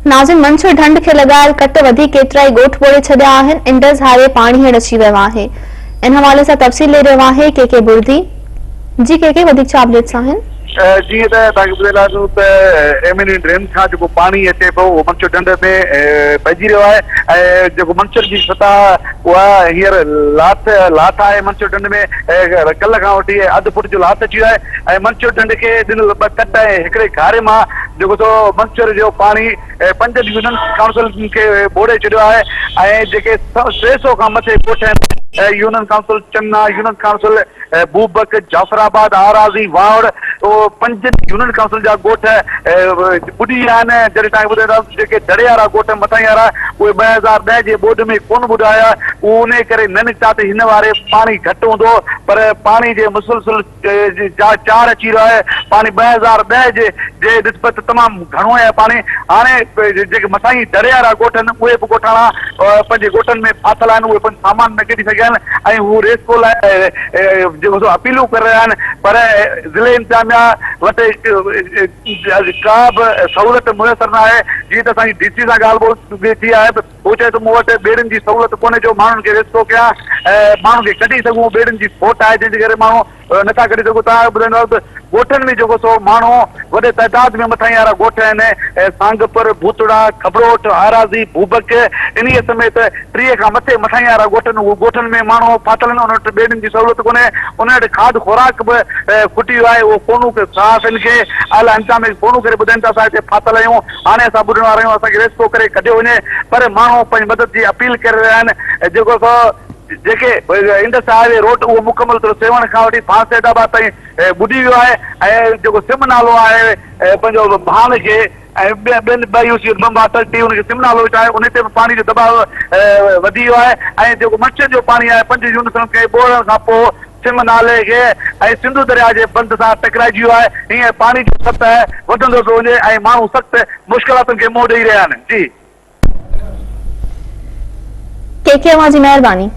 नाज़िन मंसूर ढंढ के लगायल कट वधी केतराई गोठ बोड़े छड़िया आहिनि। इंडस हाईवे पानी हेठ अची वियो आहे। इन हवाले से तफ़सील ॾेई रहियो आहे के बुर्दी। जी के वधीक छा अपडेट्स आहिनि? जी एमिनी ड्रेन खां जेको पानी अचे पियो उहो मंसूर ढंढ में भॼी रहियो आहे। जेको मंसूर जी सतह उहा हींअर लाथ आहे। मंसूर ढंढ में कल्ह खां वठी अधु फुट जो लाथ अची वियो आहे। मंसूर ढंढ खे ॾिनल ॿ कट ऐं हिकिड़े घारे मां जेको सो मंसूर जो पानी 5 यूनियन काउंसिल खे ॿोड़े छॾियो आहे। ऐं जेके 300 खां मथे ॻोठ आहिनि, union council Channa, union council Boobak, Jafarabad, Arazi, Wawar, 5 union council जा ॻोठ ॿुॾी आहिनि। जॾहिं तव्हांखे ॿुधाईंदासीं जेके दड़े वारा ॻोठ मथां वारा उहे 2010 जे ॿोॾ में कोन ॿुधाया। उन करे न निकिता त हिन वारे पाणी घटि हूंदो, पर पाणी जे मुसलसिल चार अची रहियो आहे। पाणी 2010 जे निस्बत तमामु घणो आहे पाणी। हाणे जेके मथां ई दड़े वारा ॻोठ आहिनि उहे बि ॻोठाणा पंहिंजे ॻोठनि में फाथल आहिनि। उहे पंहिंजो सामान न कढी सघिया आहिनि ऐं हू रेस्को लाइ जेको सो अपीलूं करे रहिया आहिनि। पर ज़िले इंतिज़ामिया वटि का बि सहूलियत मुयसरु न आहे। जीअं त असांजी DC सां ॻाल्हि ॿोल थी आहे, हू चए थो मूं वटि ॿेड़ियुनि जी सहूलियत कोन्हे जो माण्हुनि खे रेस्को कयां, माण्हुनि खे कढी सघूं। ॿेड़ियुनि जी खोट आहे जंहिंजे करे माण्हू नथा कढी सघूं। तव्हां ॿुधाईंदो ॻोठनि में जेको सो माण्हू वॾे तइदाद में मथां वारा ॻोठ आहिनि, सांगपुर, भूतड़ा, खबरोट, आराज़ी, भूबक, इन्हीअ समेत 30 खां मथे मथां वारा ॻोठ आहिनि। उहे ॻोठनि में माण्हू फाथल आहिनि, उन वटि ॿेड़ियुनि जी सहूलियत कोन्हे। उन वटि खाद खुराक बि खुटी वियो आहे। उहो कोनू साफ़ हिन खे अला इंतिज़ाम कोनू करे ॿुधाइनि था असां हिते फाथल आहियूं, हाणे असां ॿुधण वारा आहियूं, असांखे रेस्को करे कढियो वञे। पर माण्हू पंहिंजी मदद जी अपील करे रहिया आहिनि। जेको सो जेके इंडस हाईवे रोड उहो मुकमल तौर सेवण खां वठी फांसेदाबाद ताईं ॿुॾी वियो आहे। ऐं जेको सिम नालो आहे पंहिंजो भाण खे ऐं ॿियनि 2 यूसी बंबा टी हुनखे सिम नालो विझो आहे। उन ते बि पाणी जो दबाव वधी वियो आहे। ऐं जेको मंसूर जो पाणी आहे 5 यूनिट खे ॿोड़ण खां पोइ सिम नाले खे ऐं सिंधु दरिया जे बंद सां टकराइजी वियो आहे। हीअं पाणी जो सतह वधंदो थो वञे ऐं माण्हू सख़्तु मुश्किलातुनि खे मुंहुं ॾेई रहिया आहिनि। जी के जी महिरबानी।